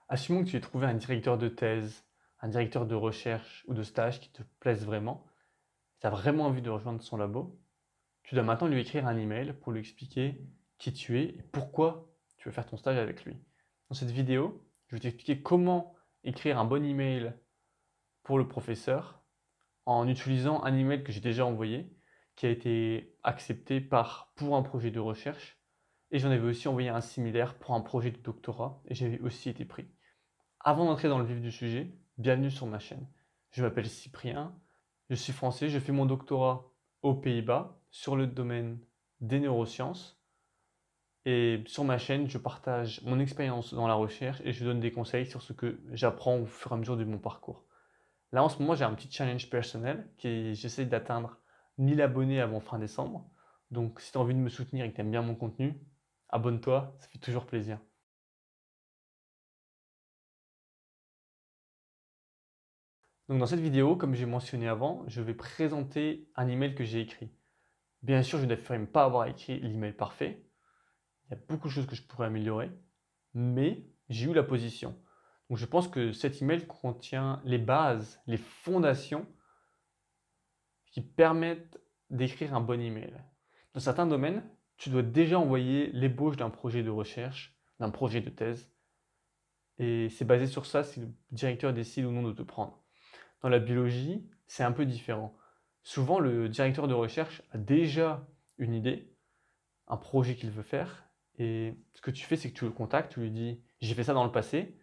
Assumons que tu aies trouvé un directeur de thèse, un directeur de recherche ou de stage qui te plaise vraiment. Tu as vraiment envie de rejoindre son labo. Tu dois maintenant lui écrire un email pour lui expliquer qui tu es et pourquoi tu veux faire ton stage avec lui. Dans cette vidéo, je vais t'expliquer comment écrire un bon email pour le professeur en utilisant un email que j'ai déjà envoyé, qui a été accepté pour un projet de recherche. Et j'en avais aussi envoyé un similaire pour un projet de doctorat et j'avais aussi été pris. Avant d'entrer dans le vif du sujet, bienvenue sur ma chaîne. Je m'appelle Cyprien, je suis français, je fais mon doctorat aux Pays-Bas sur le domaine des neurosciences. Et sur ma chaîne, je partage mon expérience dans la recherche et je donne des conseils sur ce que j'apprends au fur et à mesure de mon parcours. Là, en ce moment, j'ai un petit challenge personnel qui j'essaie d'atteindre 1000 abonnés avant fin décembre. Donc, si tu as envie de me soutenir et que tu aimes bien mon contenu, abonne-toi, ça fait toujours plaisir. Donc, dans cette vidéo, comme j'ai mentionné avant, je vais présenter un email que j'ai écrit. Bien sûr, je n'affirme pas avoir écrit l'email parfait. Il y a beaucoup de choses que je pourrais améliorer, mais j'ai eu la position. Donc, je pense que cet email contient les bases, les fondations qui permettent d'écrire un bon email. Dans certains domaines, tu dois déjà envoyer l'ébauche d'un projet de recherche, d'un projet de thèse, et c'est basé sur ça si le directeur décide ou non de te prendre. Dans la biologie, c'est un peu différent. Souvent, le directeur de recherche a déjà une idée, un projet qu'il veut faire, et ce que tu fais, c'est que tu le contactes, tu lui dis, j'ai fait ça dans le passé,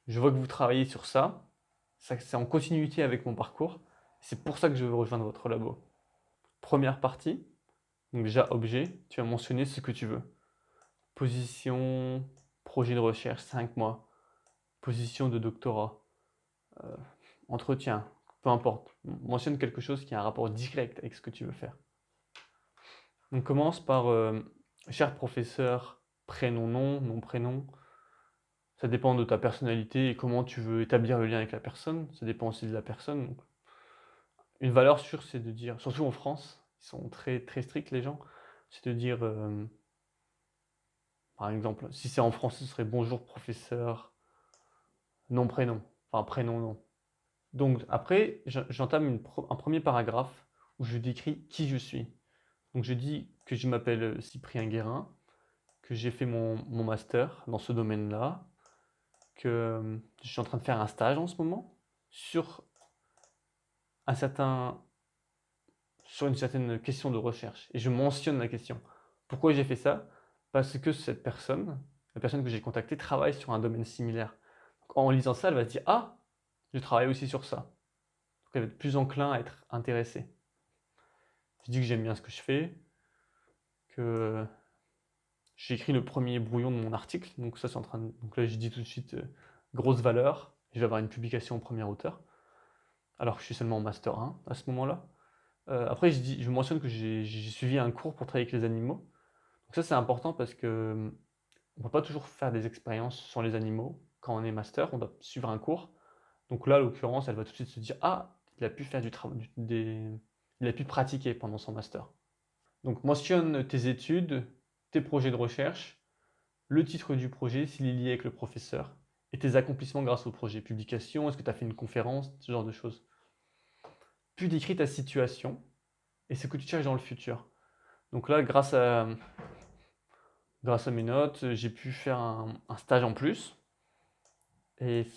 je vois que vous travaillez sur ça, c'est en continuité avec mon parcours, c'est pour ça que je veux rejoindre votre labo. Première partie, donc déjà, objet, tu vas mentionner ce que tu veux. Position, projet de recherche, 5 mois. Position de doctorat, euh, entretien, peu importe. Mentionne quelque chose qui a un rapport direct avec ce que tu veux faire. On commence par cher professeur, prénom, nom, nom, prénom. Ça dépend de ta personnalité et comment tu veux établir le lien avec la personne. Ça dépend aussi de la personne. Donc, une valeur sûre, c'est de dire, surtout en France, ils sont très, très stricts les gens, c'est de dire par exemple, si c'est en français, ce serait bonjour professeur, nom, prénom. Enfin, prénom, nom. Donc après, j'entame un premier paragraphe où je décris qui je suis. Donc je dis que je m'appelle Cyprien Guérin, que j'ai fait mon master dans ce domaine-là, que je suis en train de faire un stage en ce moment sur, un certain, sur une certaine question de recherche. Et je mentionne la question. Pourquoi j'ai fait ça? Parce que cette personne, la personne que j'ai contactée, travaille sur un domaine similaire. Donc, en lisant ça, elle va se dire, ah, je travaille aussi sur ça. Donc elle va être plus enclin à être intéressée. Je dis que j'aime bien ce que je fais, que j'ai écrit le premier brouillon de mon article, donc ça c'est en train de... Donc là je dis tout de suite grosse valeur, je vais avoir une publication en premier auteur, alors que je suis seulement en master 1 à ce moment-là. Après je mentionne que j'ai suivi un cours pour travailler avec les animaux. Donc ça c'est important parce que on ne peut pas toujours faire des expériences sur les animaux quand on est master, on doit suivre un cours. Donc là, en l'occurrence, elle va tout de suite se dire, ah, il a pu faire du travail, il a pu pratiquer pendant son master. Donc mentionne tes études, tes projets de recherche, le titre du projet s'il est lié avec le professeur, et tes accomplissements grâce au projet. Publication, est-ce que tu as fait une conférence, ce genre de choses. Puis décris ta situation et ce que tu cherches dans le futur. Donc là, grâce à mes notes, j'ai pu faire un stage en plus, et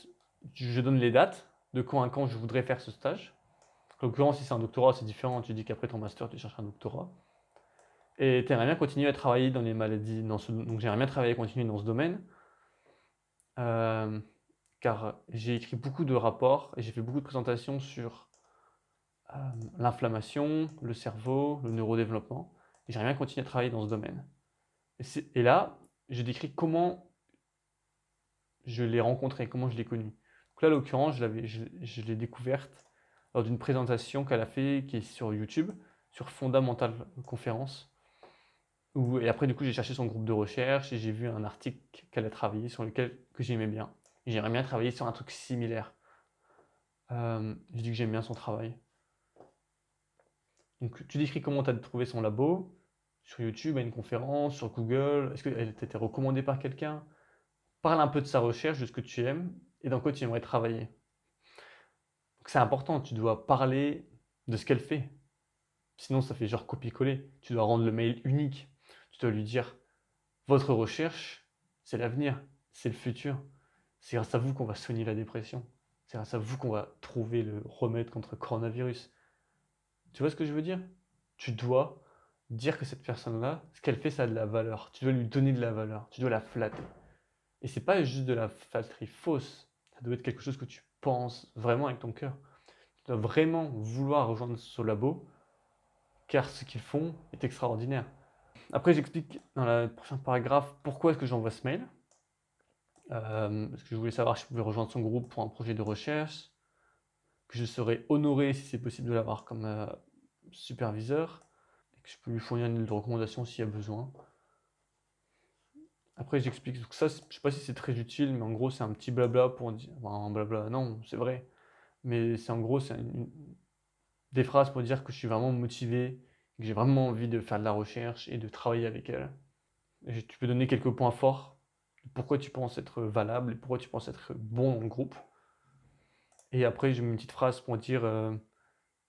je donne les dates de quand à quand je voudrais faire ce stage. En l'occurrence, si c'est un doctorat, c'est différent, tu dis qu'après ton master, tu cherches un doctorat. Et tu aimerais bien continuer à travailler dans les maladies, donc j'aimerais bien travailler et continuer dans ce domaine, euh, car j'ai écrit beaucoup de rapports et j'ai fait beaucoup de présentations sur euh, l'inflammation, le cerveau, le neurodéveloppement, et j'aimerais bien continuer à travailler dans ce domaine. Et là, je décris comment je l'ai rencontrée, comment je l'ai connue. Donc là, à l'occurrence, je l'ai découverte lors d'une présentation qu'elle a fait, qui est sur YouTube, sur Fondamental Conférence. Et après, du coup, j'ai cherché son groupe de recherche et j'ai vu un article qu'elle a travaillé sur lequel que j'aimais bien. Et j'aimerais bien travailler sur un truc similaire. Je dis que j'aime bien son travail. Donc, tu décris comment tu as trouvé son labo, sur YouTube, à une conférence, sur Google. Est-ce qu'elle t'a été recommandée par quelqu'un? parle un peu de sa recherche, de ce que tu aimes et dans quoi tu aimerais travailler. Donc c'est important, tu dois parler de ce qu'elle fait. Sinon, ça fait genre copier-coller. Tu dois rendre le mail unique. Tu dois lui dire, votre recherche, c'est l'avenir, c'est le futur. C'est grâce à vous qu'on va soigner la dépression. C'est grâce à vous qu'on va trouver le remède contre le coronavirus. Tu vois ce que je veux dire? Tu dois dire que cette personne-là, ce qu'elle fait, ça a de la valeur. Tu dois lui donner de la valeur. Tu dois la flatter. Et c'est pas juste de la flatterie fausse. Ça doit être quelque chose que tu penses vraiment avec ton cœur. Tu dois vraiment vouloir rejoindre ce labo, car ce qu'ils font est extraordinaire. Après, j'explique dans le prochain paragraphe pourquoi est-ce que j'envoie ce mail. Parce que je voulais savoir si je pouvais rejoindre son groupe pour un projet de recherche, que je serais honoré si c'est possible de l'avoir comme superviseur, et que je peux lui fournir une lettre de recommandation s'il y a besoin. Après, j'explique tout ça, je sais pas si c'est très utile, mais en gros, c'est un petit blabla pour dire. Enfin, un blabla, non, c'est vrai. Mais c'est en gros, c'est des phrases pour dire que je suis vraiment motivé, que j'ai vraiment envie de faire de la recherche et de travailler avec elle. Et tu peux donner quelques points forts, pourquoi tu penses être valable et pourquoi tu penses être bon dans le groupe. Et après, j'ai mis une petite phrase pour dire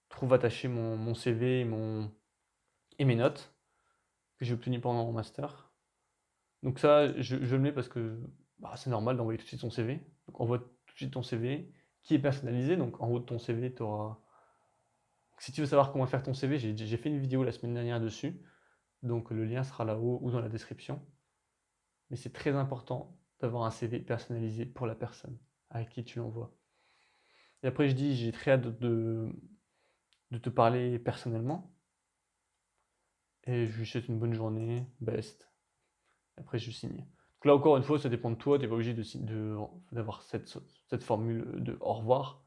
trouve attaché mon CV et mes notes que j'ai obtenues pendant mon master. Donc ça, je le mets parce que bah, c'est normal d'envoyer tout de suite son CV. Donc envoie tout de suite ton CV qui est personnalisé. Donc en haut de ton CV, tu auras... Si tu veux savoir comment faire ton CV, j'ai fait une vidéo la semaine dernière dessus. Donc le lien sera là-haut ou dans la description. Mais c'est très important d'avoir un CV personnalisé pour la personne à qui tu l'envoies. Et après, je dis, j'ai très hâte de te parler personnellement. Et je lui souhaite une bonne journée, best. Après, je signe. Donc là, encore une fois, ça dépend de toi. Tu n'es pas obligé d'avoir cette formule de au revoir.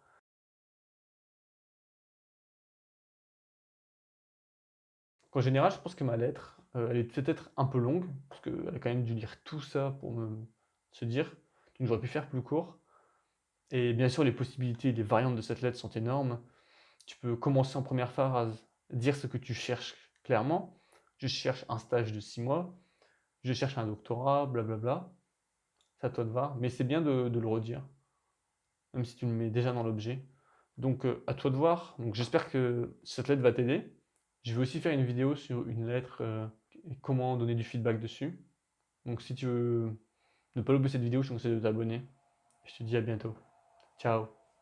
En général, je pense que ma lettre, elle est peut-être un peu longue, parce qu'elle a quand même dû lire tout ça pour se dire. Donc j'aurais pu faire plus court. Et bien sûr, les possibilités, les variantes de cette lettre sont énormes. Tu peux commencer en première phrase, dire ce que tu cherches clairement. Je cherche un stage de 6 mois, je cherche un doctorat, blablabla. C'est à toi de voir, mais c'est bien de le redire, même si tu le mets déjà dans l'objet. Donc à toi de voir. Donc j'espère que cette lettre va t'aider. Je vais aussi faire une vidéo sur une lettre et comment donner du feedback dessus. Donc si tu veux ne pas louper cette vidéo, je te conseille de t'abonner. Je te dis à bientôt. Ciao.